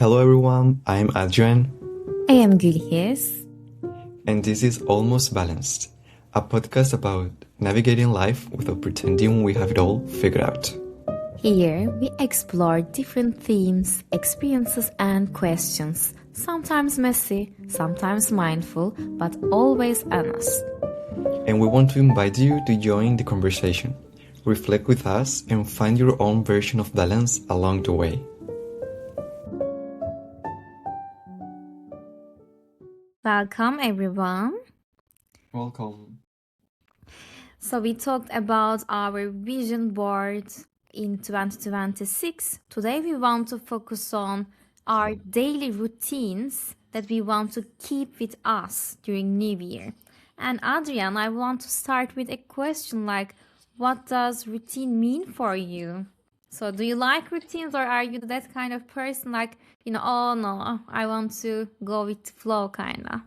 Hello everyone, I'm Adrian, I am Gülhiz. and this is Almost Balanced, a podcast about navigating life without pretending we have it all figured out. Here we explore different themes, experiences, and questions, sometimes messy, sometimes mindful, but always honest. And we want to invite you to join the conversation, reflect with us, and find your own version of balance along the way. Welcome, everyone. Welcome. So, we talked about our vision board in 2026. Today, we want to focus on our daily routines that we want to keep with us during New Year. And Adrian, I want to start with a question like, what does routine mean for you? So, do you like routines, or are you that kind of person like, oh no, I want to go with the flow kind of?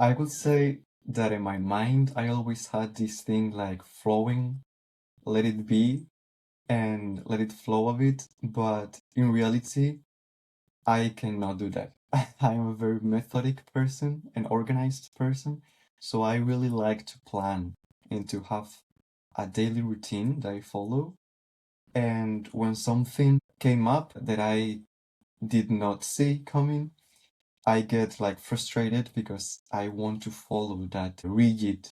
I would say that in my mind, I always had this thing like flowing, let it be, and let it flow a bit, but in reality, I cannot do that. I'm a very methodic person, an organized person, so I really like to plan and to have a daily routine that I follow. And when something came up that I did not see coming, I get like frustrated because I want to follow that rigid,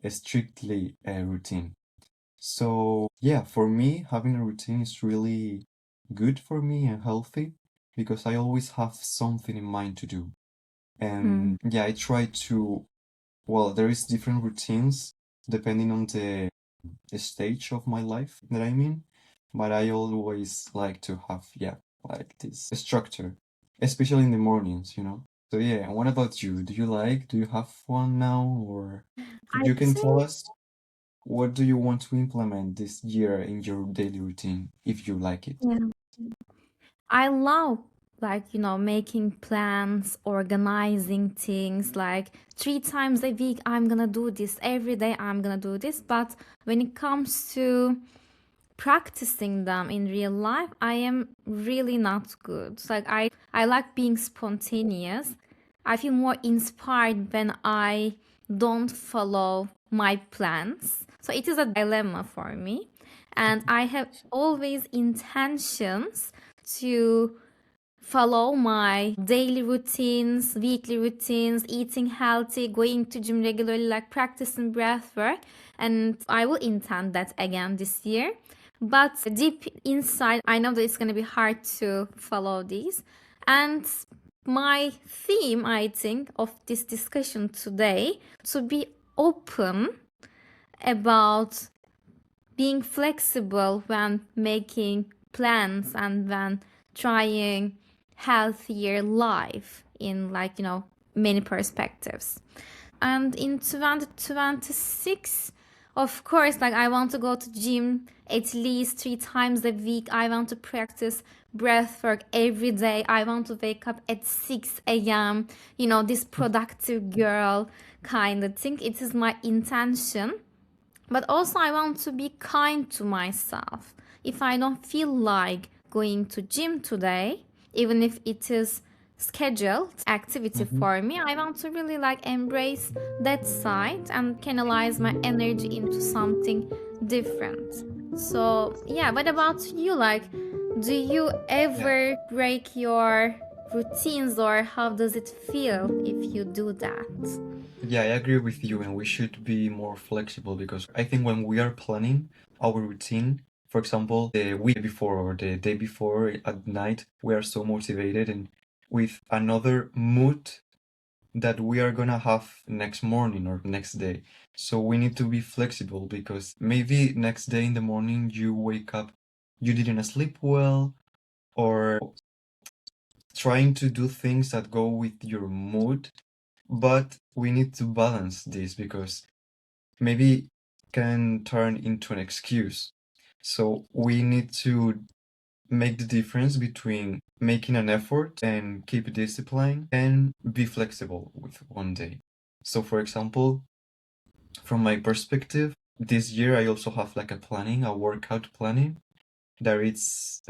strictly routine. So yeah, for me, having a routine is really good for me and healthy because I always have something in mind to do. Hmm. And yeah, I try to, well, there is different routines depending on the stage of my life that I'm in, but I always like to have, yeah, like this structure, especially in the mornings. So yeah, what about you? Do you have one now, or I you can tell think. us what do you want to implement this year in your daily routine if you like it? Yeah. I love making plans, organizing things like 3 times a week I'm gonna do this, every day I'm gonna do this. But when it comes to practicing them in real life, I am really not good. I like being spontaneous. I feel more inspired when I don't follow my plans. So it is a dilemma for me. And I have always intentions to follow my daily routines, weekly routines, eating healthy, going to gym regularly, like practicing breath work. And I will intend that again this year. But deep inside, I know that it's going to be hard to follow these. And my theme, I think, of this discussion today to be open about being flexible when making plans and when trying healthier life in many perspectives. And in 2026, of course, like I want to go to gym at least 3 times a week. I want to practice breath work every day. I want to wake up at 6 a.m. This productive girl kind of thing. It is my intention. But also, I want to be kind to myself. If I don't feel like going to gym today, even if it is scheduled activity Mhm. for me, I want to really embrace that side and canalize my energy into something different. So, yeah, what about you? Do you Yeah. ever break your routines, or how does it feel if you do that? Yeah, I agree with you, and we should be more flexible because I think when we are planning our routine, for example, the week before or the day before at night, we are so motivated and with another mood that we are gonna have next morning or next day. So we need to be flexible because maybe next day in the morning you wake up, you didn't sleep well, or trying to do things that go with your mood. But we need to balance this because maybe can turn into an excuse. So we need to make the difference between making an effort and keep discipline and be flexible with one day. So for example, from my perspective, this year I also have like a workout planning. that it's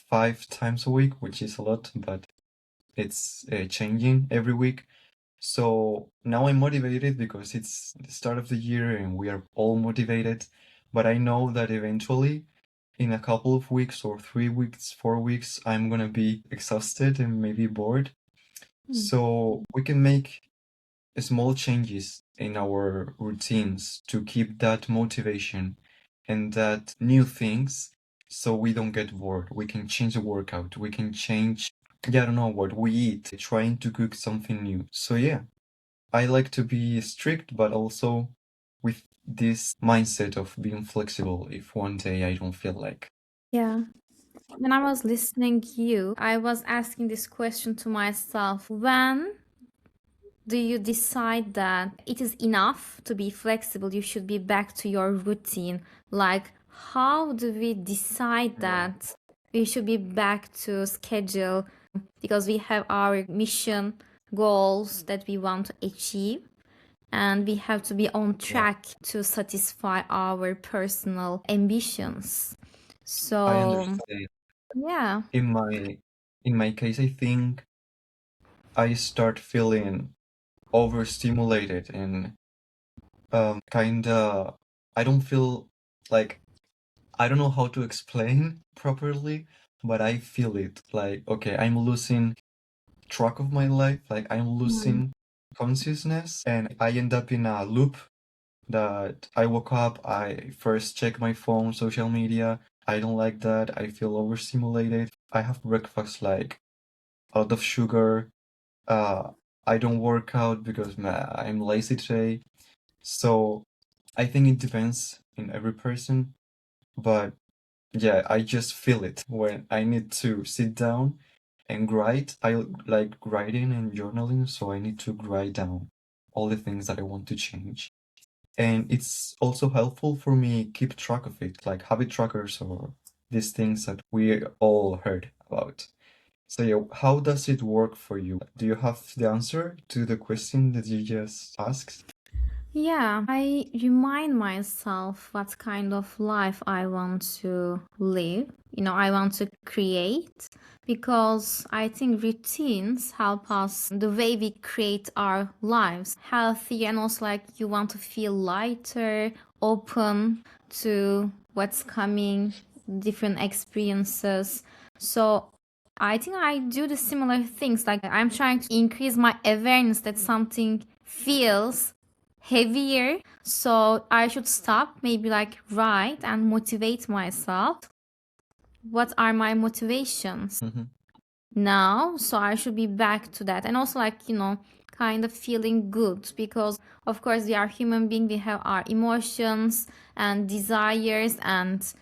5 times a week, which is a lot, but it's changing every week. So now I'm motivated because it's the start of the year and we are all motivated. But I know that eventually, in a couple of weeks or 3 weeks, 4 weeks, I'm gonna be exhausted and maybe bored. So we can make small changes in our routines to keep that motivation and that new things so we don't get bored. We can change the workout. We can change, yeah, I don't know, what we eat, trying to cook something new. So yeah, I like to be strict, but also with this mindset of being flexible if one day I don't feel like. Yeah. When I was listening you, I was asking this question to myself. When do you decide that it is enough to be flexible? You should be back to your routine. Like, how do we decide Right. that we should be back to schedule because we have our mission goals that we want to achieve and we have to be on Yeah, track to satisfy our personal ambitions. I So, understand. yeah. In my case, I think I start feeling overstimulated and kinda I don't feel like I don't know how to explain properly, but I feel it. Like, okay, I'm losing track of my life, like I'm Mm. losing consciousness, and I end up in a loop that I woke up, I first check my phone, social media. I don't like that. I feel overstimulated. I have breakfast like a lot of sugar. Uh, I don't work out because I'm lazy today. So I think it depends in every person, but yeah, I just feel it when I need to sit down and write. I like writing and journaling, so I need to write down all the things that I want to change. And it's also helpful for me keep track of it, like habit trackers or these things that we all heard about. So yeah, how does it work for you? Do you have the answer to the question that you just asked? Yeah, I remind myself what kind of life I want to live. I want to create because I think routines help us the way we create our lives healthy and also like you want to feel lighter, open to what's coming, different experiences. So I think I do the similar things. Like I'm trying to increase my awareness that something feels heavier. So I should stop, maybe like write and motivate myself. What are my motivations Mm-hmm. now? So I should be back to that. And also like, kind of feeling good because of course we are human beings, we have our emotions and desires and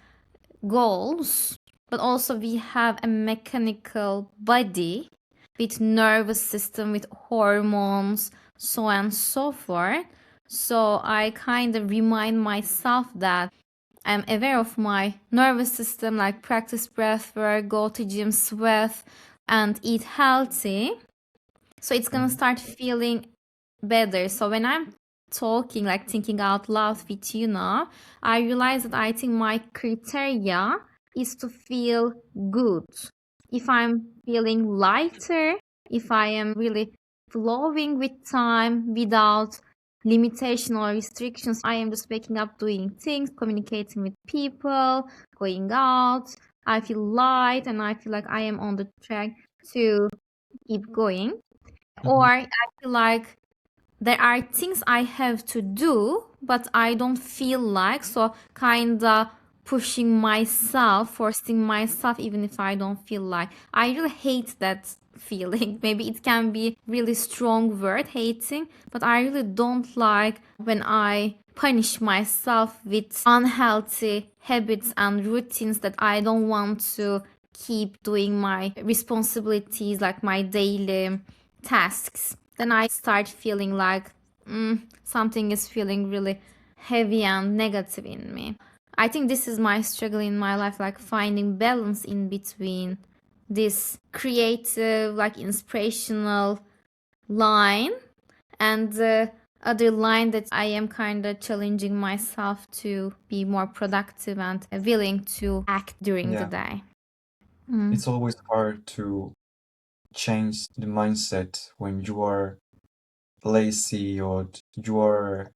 goals, but also we have a mechanical body with nervous system, with hormones, so on and so forth. So I kind of remind myself that I'm aware of my nervous system, like practice breath work, go to gym, sweat, and eat healthy. So it's gonna Mm-hmm. start feeling better. So when I'm talking, like thinking out loud with you now, I realize that I think my criteria is to feel good. If I'm feeling lighter, if I am really flowing with time without limitation or restrictions, I am just waking up, doing things, communicating with people, going out. I feel light and I feel like I am on the track to keep going. Or Mm-hmm. I feel like there are things I have to do, but I don't feel like, so kinda pushing myself, forcing myself, even if I don't feel like. I really hate that feeling. Maybe it can be really strong word, hating, but I really don't like when I punish myself with unhealthy habits and routines that I don't want to keep doing my responsibilities, like my daily tasks. Then I start feeling like something is feeling really heavy and negative in me. I think this is my struggle in my life, like finding balance in between this creative, like inspirational line and other line that I am kind of challenging myself to be more productive and willing to act during the Yeah. day. It's always hard to change the mindset when you are lazy or you are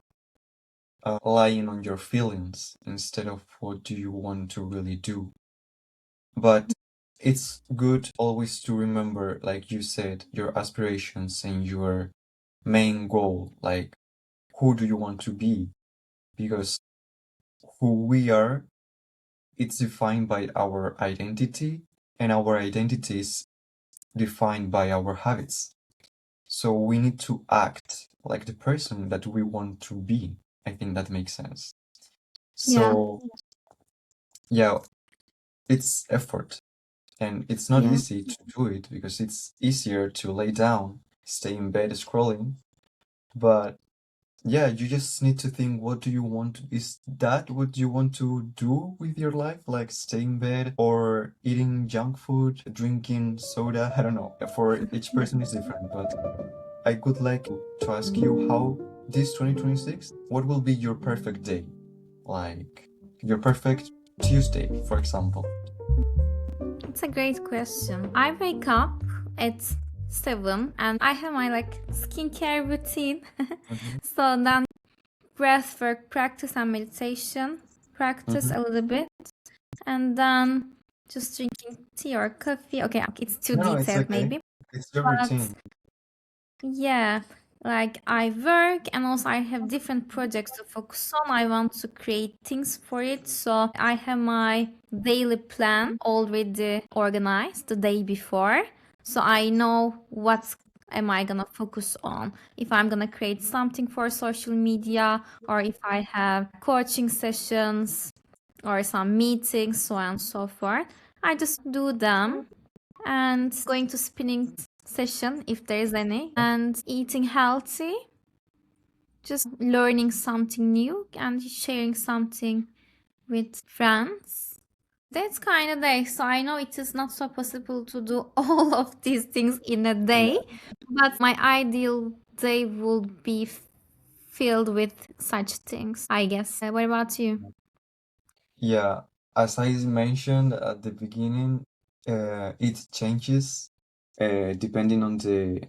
relying on your feelings instead of what do you want to really do. But it's good always to remember, like you said, your aspirations and your main goal, like who do you want to be? Because who we are, it's defined by our identity, and our identity is defined by our habits. So we need to act like the person that we want to be. I think that makes sense. Yeah, So yeah, it's effort. And it's not yeah. easy to do it because it's easier to lay down, stay in bed scrolling. But yeah, you just need to think, what do you want? Is that what you want to do with your life? Like stay in bed or eating junk food, drinking soda? I don't know. For each person is different, but I would like to ask you how this 2026, what will be your perfect day? Like your perfect Tuesday, for example. It's a great question. I wake up at 7 and I have my like skincare routine. Mhm. So then breath work practice and meditation practice Mhm. a little bit, and then just drinking tea or coffee. Okay, it's too No, it's detailed okay. maybe, It's your but routine. yeah, like I work and also I have different projects to focus on. I want to create things for it. So I have my daily plan already organized the day before. So I know what am I gonna focus on. If I'm gonna create something for social media or if I have coaching sessions or some meetings, so on and so forth. I just do them and going to spinning session if there is any, and eating healthy, just learning something new and sharing something with friends. That's kind of day. So I know it is not so possible to do all of these things in a day, Yeah. but my ideal day would be filled with such things, I guess. What about you? Yeah, as I mentioned at the beginning, it changes depending on the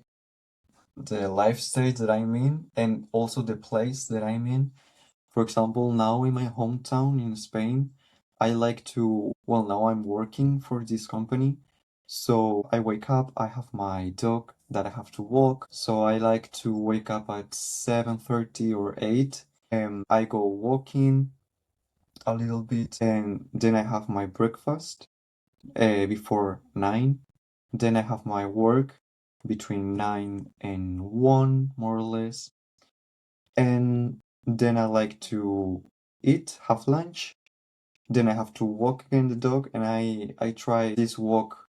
life stage that I'm in and also the place that I'm in. For example, now in my hometown in Spain, I like to, well, now I'm working for this company. So I wake up, I have my dog that I have to walk. So I like to wake up at 7:30 or 8. I go walking a little bit and then I have my breakfast before 9. Then I have my work between 9 and 1, more or less. And then I like to eat, have lunch. Then I have to walk again the dog, and I try this walk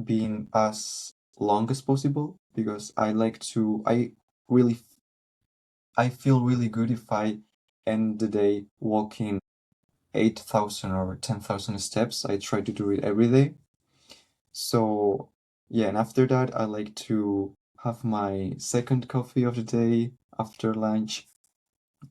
being as long as possible because I like to, really, I feel really good if I end the day walking 8,000 or 10,000 steps. I try to do it every day. So, yeah, and after that, I like to have my second coffee of the day after lunch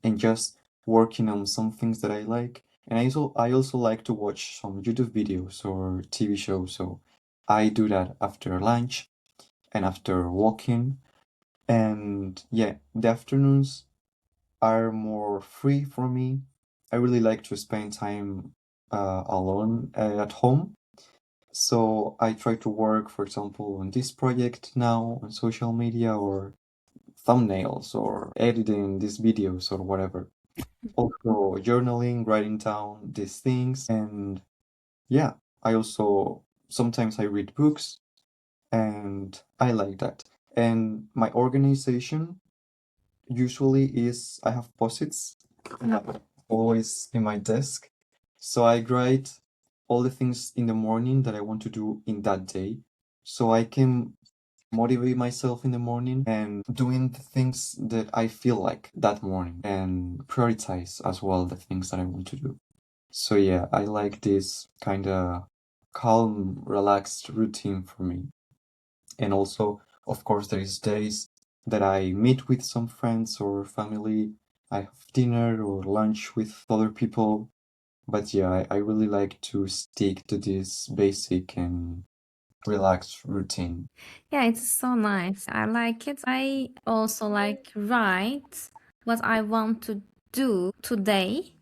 and just working on some things that I like. And I also like to watch some YouTube videos or TV shows. So I do that after lunch and after walking. And yeah, the afternoons are more free for me. I really like to spend time alone at home. So I try to work, for example, on this project now on social media or thumbnails or editing these videos or whatever. Also journaling, writing down these things, and yeah, I also sometimes I read books and I like that. And my organization usually is I have post-its always in my desk. So I write all the things in the morning that I want to do in that day. So I can motivate myself in the morning and doing the things that I feel like that morning and prioritize as well the things that I want to do. So yeah, I like this kind of calm, relaxed routine for me. And also, of course, there is days that I meet with some friends or family, I have dinner or lunch with other people. But yeah, I really like to stick to this basic and relaxed routine. Yeah, it's so nice. I like it. I also like write what I want to do today,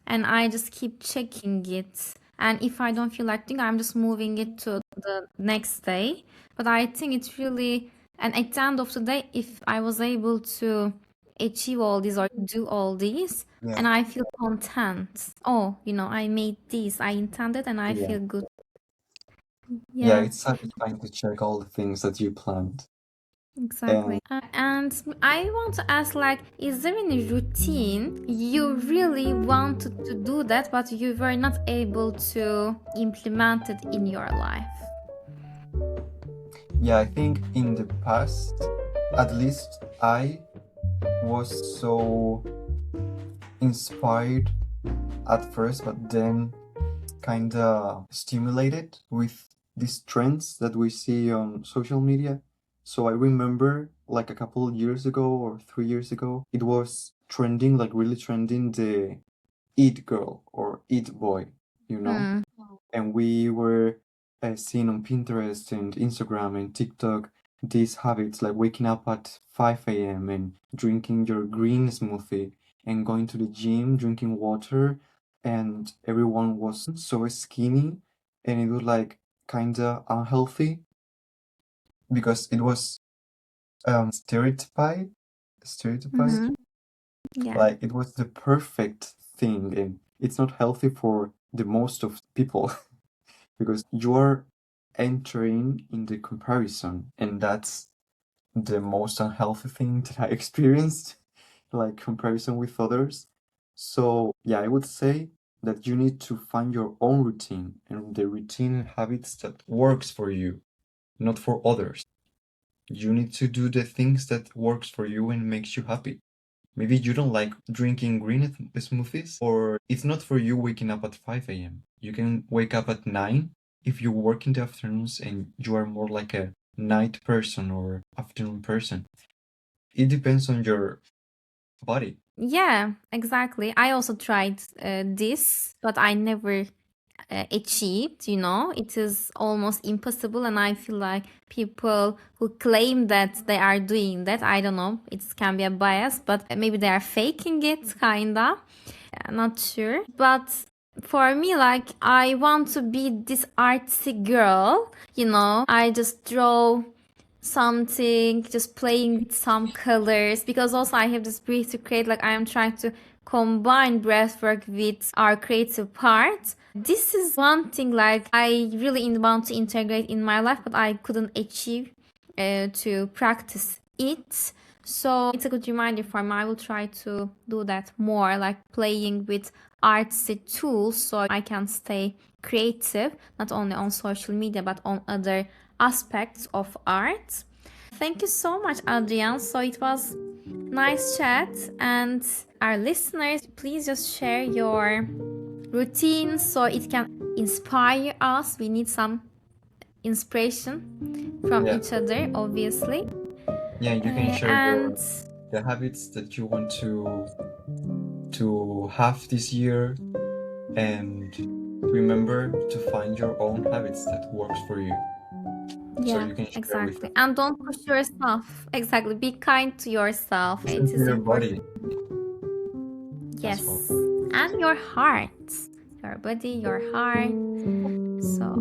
and I just keep checking it. And if I don't feel like doing, I'm just moving it to the next day. But I think it's really, and at the end of the day, if I was able to achieve all these or do all these, Yeah. and I feel content. Oh, I made this, I intended, and I Yeah. feel good. Yeah, Yeah. it's satisfying to check all the things that you planned. Exactly. And And I want to ask, like, is there any routine you really wanted to do that, but you were not able to implement it in your life? yeah, I think in the past, at least I was so inspired at first, but then kind of stimulated with these trends that we see on social media. So I remember like a couple of years ago or 3 years ago, it was trending, like really trending, the Eat Girl or Eat Boy, you know? Hmm. And we were seeing on Pinterest and Instagram and TikTok these habits like waking up at 5 a.m. and drinking your green smoothie and going to the gym, drinking water, and everyone was so skinny and it was like kind of unhealthy because it was stereotypized Mm-hmm. Yeah. like it was the perfect thing and it's not healthy for the most of people because you're entering in the comparison and that's the most unhealthy thing that I experienced, like comparison with others. So yeah, I would say that you need to find your own routine and the routine and habits that works for you, not for others. You need to do the things that works for you and makes you happy. Maybe you don't like drinking green smoothies, or it's not for you waking up at 5 a.m. You can wake up at 9 if you work in the afternoons and you are more like a night person or afternoon person. It depends on your body. Yeah, exactly. I also tried this, but I never achieved. It is almost impossible, and I feel like people who claim that they are doing that, I don't know, it can be a bias, but maybe they are faking it, kinda. Not sure. But for me, like, I want to be this artsy girl. I just draw something, just playing with some colors, because also I have this brief to create, like I am trying to combine breathwork with our creative part. This is one thing, like, I really want to integrate in my life, but I couldn't achieve to practice it. So it's a good reminder for me. I will try to do that more, like playing with artsy tools so I can stay creative, not only on social media but on other aspects of art. Thank you so much, Adrian. So it was nice chat, and our listeners, please just share your routine so it can inspire us. We need some inspiration from Yeah. each other, obviously. Yeah, you can share And the habits that you want to have this year and remember to find your own habits that works for you. So yeah, you can share with exactly. us. And don't push yourself. Exactly. Be kind to yourself. Listen It to is your body important. as well. Yes. And your heart. Your body, your heart. So,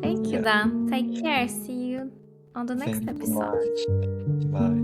thank you, Yeah. Dan. Take care. See you on the next Thank you so episode. much. Bye.